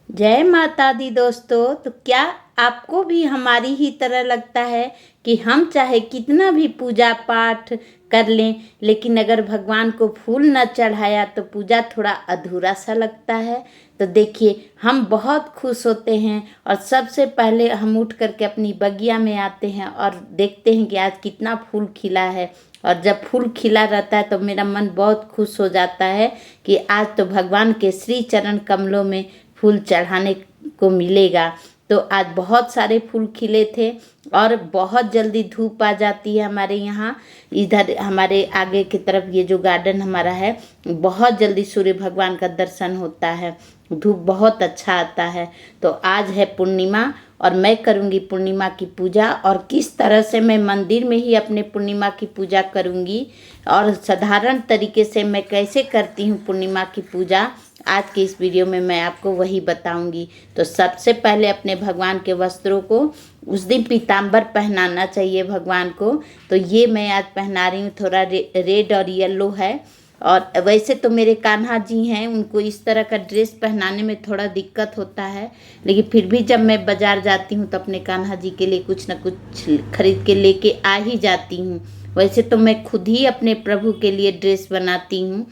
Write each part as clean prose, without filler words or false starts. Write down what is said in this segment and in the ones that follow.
जय माता दी दोस्तों। तो क्या आपको भी हमारी ही तरह लगता है कि हम चाहे कितना भी पूजा पाठ कर लें, लेकिन अगर भगवान को फूल न चढ़ाया तो पूजा थोड़ा अधूरा सा लगता है। तो देखिए, हम बहुत खुश होते हैं और सबसे पहले हम उठ करके अपनी बगिया में आते हैं और देखते हैं कि आज कितना फूल खिला है। और जब फूल खिला रहता है तो मेरा मन बहुत खुश हो जाता है कि आज तो भगवान के श्री चरण कमलों में फूल चढ़ाने को मिलेगा। तो आज बहुत सारे फूल खिले थे और बहुत जल्दी धूप आ जाती है हमारे यहाँ। इधर हमारे आगे की तरफ ये जो गार्डन हमारा है, बहुत जल्दी सूर्य भगवान का दर्शन होता है, धूप बहुत अच्छा आता है। तो आज है पूर्णिमा और मैं करूँगी पूर्णिमा की पूजा। और किस तरह से मैं मंदिर में ही अपने पूर्णिमा की पूजा करूँगी और साधारण तरीके से मैं कैसे करती हूँ पूर्णिमा की पूजा, आज के इस वीडियो में मैं आपको वही बताऊंगी। तो सबसे पहले अपने भगवान के वस्त्रों को उस दिन पीताम्बर पहनाना चाहिए भगवान को। तो ये मैं आज पहना रही हूँ, थोड़ा रेड और येलो है। और वैसे तो मेरे कान्हा जी हैं, उनको इस तरह का ड्रेस पहनाने में थोड़ा दिक्कत होता है, लेकिन फिर भी जब मैं बाज़ार जाती हूँ तो अपने कान्हा जी के लिए कुछ ना कुछ खरीद के लेके आ ही जाती हूँ। वैसे तो मैं खुद ही अपने प्रभु के लिए ड्रेस बनाती हूँ,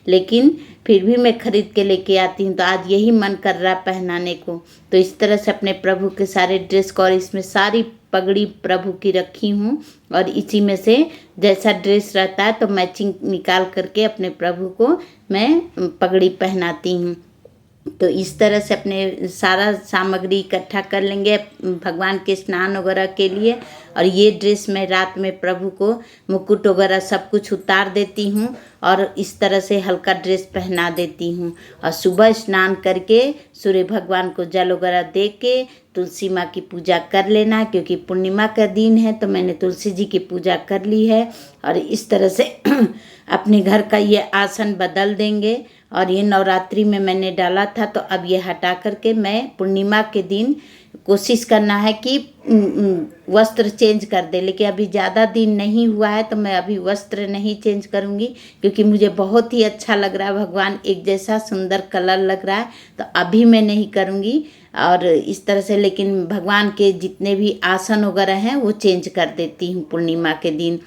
लेकिन फिर भी मैं खरीद के लेके आती हूँ। तो आज यही मन कर रहा पहनाने को। तो इस तरह से अपने प्रभु के सारे ड्रेस को, और इसमें सारी पगड़ी प्रभु की रखी हूँ और इसी में से जैसा ड्रेस रहता है तो मैचिंग निकाल करके अपने प्रभु को मैं पगड़ी पहनाती हूँ। तो इस तरह से अपने सारा सामग्री इकट्ठा कर लेंगे भगवान के स्नान वगैरह के लिए। और ये ड्रेस मैं रात में प्रभु को मुकुट वगैरह सब कुछ उतार देती हूँ और इस तरह से हल्का ड्रेस पहना देती हूँ। और सुबह स्नान करके सूर्य भगवान को जल वगैरह दे के तुलसी माँ की पूजा कर लेना, क्योंकि पूर्णिमा का दिन है तो मैंने तुलसी जी की पूजा कर ली है। और इस तरह से अपने घर का ये आसन बदल देंगे। और ये नवरात्रि में मैंने डाला था, तो अब ये हटा करके मैं पूर्णिमा के दिन कोशिश करना है कि वस्त्र चेंज कर दे। लेकिन अभी ज़्यादा दिन नहीं हुआ है तो मैं अभी वस्त्र नहीं चेंज करूँगी, क्योंकि मुझे बहुत ही अच्छा लग रहा है, भगवान एक जैसा सुंदर कलर लग रहा है। तो अभी मैं नहीं करूँगी और इस तरह से, लेकिन भगवान के जितने भी आसन वगैरह हैं वो चेंज कर देती हूँ पूर्णिमा के दिन।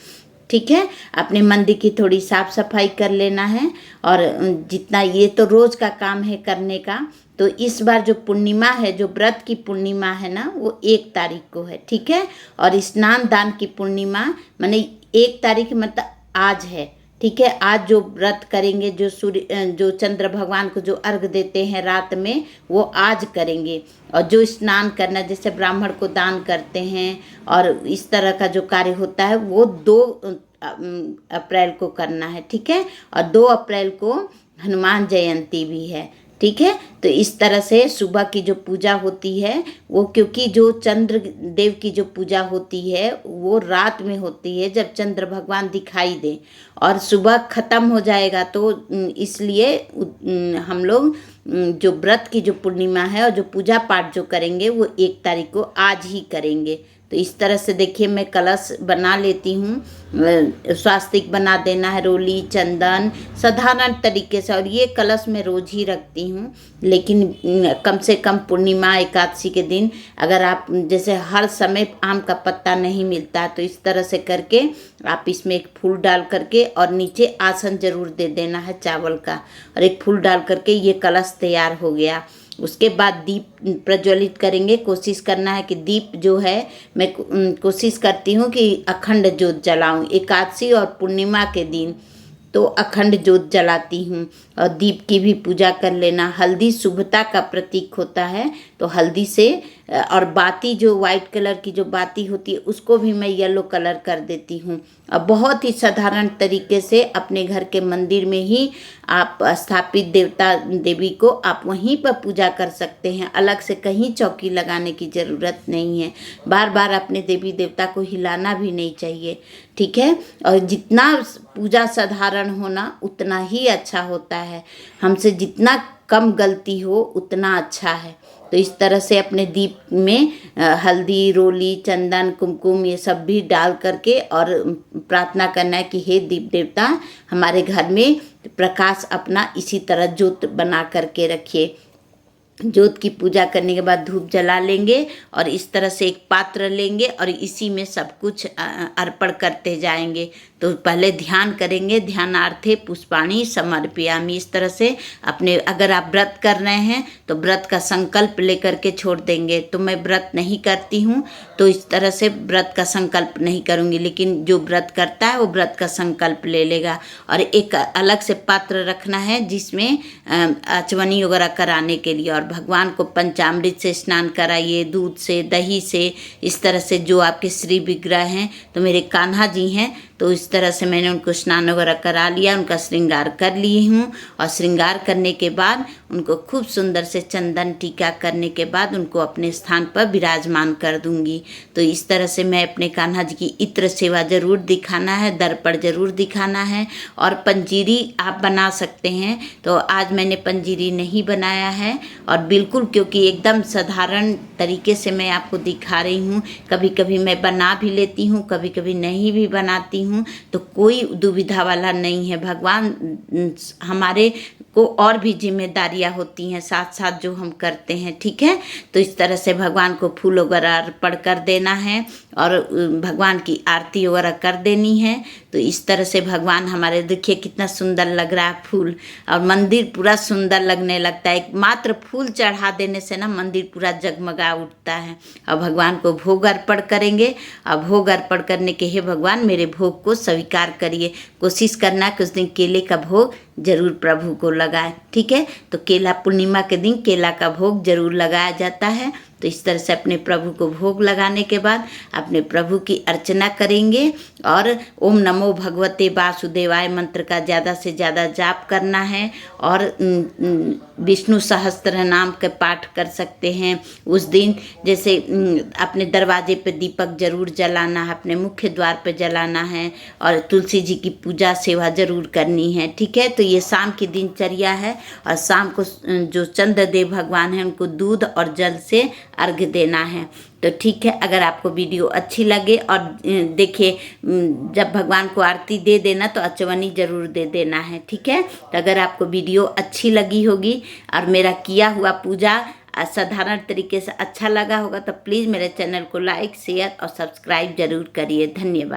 ठीक है, अपने मंदिर की थोड़ी साफ सफाई कर लेना है। और जितना ये तो रोज़ का काम है करने का, तो इस बार जो पूर्णिमा है, जो व्रत की पूर्णिमा है ना, वो 1 तारीख को है। ठीक है, और स्नान दान की पूर्णिमा माने 1 तारीख मतलब आज है। ठीक है, आज जो व्रत करेंगे, जो सूर्य जो चंद्र भगवान को जो अर्घ देते हैं रात में, वो आज करेंगे। और जो स्नान करना, जैसे ब्राह्मण को दान करते हैं और इस तरह का जो कार्य होता है, वो 2 अप्रैल को करना है। ठीक है, और 2 अप्रैल को हनुमान जयंती भी है। ठीक है, तो इस तरह से सुबह की जो पूजा होती है वो, क्योंकि जो चंद्र देव की जो पूजा होती है वो रात में होती है जब चंद्र भगवान दिखाई दे, और सुबह ख़त्म हो जाएगा। तो इसलिए हम लोग जो व्रत की जो पूर्णिमा है और जो पूजा पाठ जो करेंगे वो 1 तारीख को आज ही करेंगे। तो इस तरह से देखिए, मैं कलश बना लेती हूँ, स्वास्तिक बना देना है, रोली चंदन साधारण तरीके से। और ये कलश मैं रोज ही रखती हूँ, लेकिन कम से कम पूर्णिमा एकादशी के दिन, अगर आप जैसे हर समय आम का पत्ता नहीं मिलता, तो इस तरह से करके आप इसमें एक फूल डाल करके और नीचे आसन जरूर दे देना है चावल का, और एक फूल डाल करके ये कलश तैयार हो गया। उसके बाद दीप प्रज्वलित करेंगे। कोशिश करना है कि दीप जो है, मैं कोशिश करती हूँ कि अखंड ज्योत जलाऊं एकादशी और पूर्णिमा के दिन, तो अखंड ज्योत जलाती हूँ। और दीप की भी पूजा कर लेना। हल्दी शुभता का प्रतीक होता है, तो हल्दी से, और बाती जो वाइट कलर की जो बाती होती है उसको भी मैं येलो कलर कर देती हूँ। और बहुत ही साधारण तरीके से अपने घर के मंदिर में ही आप स्थापित देवता देवी को आप वहीं पर पूजा कर सकते हैं। अलग से कहीं चौकी लगाने की ज़रूरत नहीं है। बार बार अपने देवी देवता को हिलाना भी नहीं चाहिए। ठीक है, और जितना पूजा साधारण होना उतना ही अच्छा होता है। हमसे जितना कम गलती हो उतना अच्छा है। तो इस तरह से अपने दीप में हल्दी, रोली, चंदन, कुमकुम ये सब भी डाल करके और प्रार्थना करना है कि हे दीप देवता, हमारे घर में प्रकाश अपना इसी तरह ज्योत बना करके रखिए। ज्योत की पूजा करने के बाद धूप जला लेंगे और इस तरह से एक पात्र लेंगे और इसी में सब कुछ अर्पण करते जाएंगे। तो पहले ध्यान करेंगे, ध्यानार्थे पुष्पाणि समर्पयामि। इस तरह से अपने, अगर आप व्रत कर रहे हैं तो व्रत का संकल्प लेकर के छोड़ देंगे। तो मैं व्रत नहीं करती हूँ तो इस तरह से व्रत का संकल्प नहीं करूँगी, लेकिन जो व्रत करता है वो व्रत का संकल्प ले लेगा। और एक अलग से पात्र रखना है जिसमें अचवनी वगैरह कराने के लिए, और भगवान को पंचामृत से स्नान कराइए, दूध से, दही से। इस तरह से जो आपके श्री विग्रह हैं, तो मेरे कान्हा जी हैं, तो इस तरह से मैंने उनको स्नान वगैरह करा लिया, उनका श्रृंगार कर लिए हूँ। और श्रृंगार करने के बाद उनको खूब सुंदर से चंदन टीका करने के बाद उनको अपने स्थान पर विराजमान कर दूंगी। तो इस तरह से मैं अपने कान्हा जी की इत्र सेवा जरूर दिखाना है, दर्पण जरूर दिखाना है। और पंजीरी आप बना सकते हैं, तो आज मैंने पंजीरी नहीं बनाया है, और बिल्कुल क्योंकि एकदम साधारण तरीके से मैं आपको दिखा रही हूँ। कभी कभी मैं बना भी लेती हूँ, कभी कभी नहीं भी बनाती हूँ, तो कोई दुविधा वाला नहीं है। भगवान हमारे को और भी जिम्मेदारियां होती हैं साथ साथ जो हम करते हैं, ठीक है। तो इस तरह से भगवान को फूल वगैरह अर्पण कर देना है और भगवान की आरती वगैरह कर देनी है। तो इस तरह से भगवान हमारे, देखिए कितना सुंदर लग रहा है फूल, और मंदिर पूरा सुंदर लगने लगता है। मात्र फूल चढ़ा देने से ना मंदिर पूरा जगमगा उठता है। और भगवान को भोग अर्पण करेंगे। और भोग अर्पण करने के, हे भगवान मेरे भोग को स्वीकार करिए। कोशिश करना कि उस दिन केले का भोग जरूर प्रभु को लगाए, ठीक है। तो केला, पूर्णिमा के दिन केला का भोग जरूर लगाया जाता है। तो इस तरह से अपने प्रभु को भोग लगाने के बाद अपने प्रभु की अर्चना करेंगे और ओम नमो भगवते वासुदेवाय मंत्र का ज़्यादा से ज़्यादा जाप करना है। और विष्णु सहस्त्र नाम के पाठ कर सकते हैं उस दिन। जैसे अपने दरवाजे पे दीपक जरूर जलाना है, अपने मुख्य द्वार पे जलाना है, और तुलसी जी की पूजा सेवा जरूर करनी है, ठीक है। तो ये शाम की दिनचर्या है। और शाम को जो चंद्रदेव भगवान हैं उनको दूध और जल से अर्घ्य देना है। तो ठीक है, अगर आपको वीडियो अच्छी लगे, और देखिए जब भगवान को आरती दे देना तो अचवनी जरूर दे देना है, ठीक है। तो अगर आपको वीडियो अच्छी लगी होगी और मेरा किया हुआ पूजा साधारण तरीके से अच्छा लगा होगा तो प्लीज़ मेरे चैनल को लाइक, शेयर और सब्सक्राइब जरूर करिए। धन्यवाद।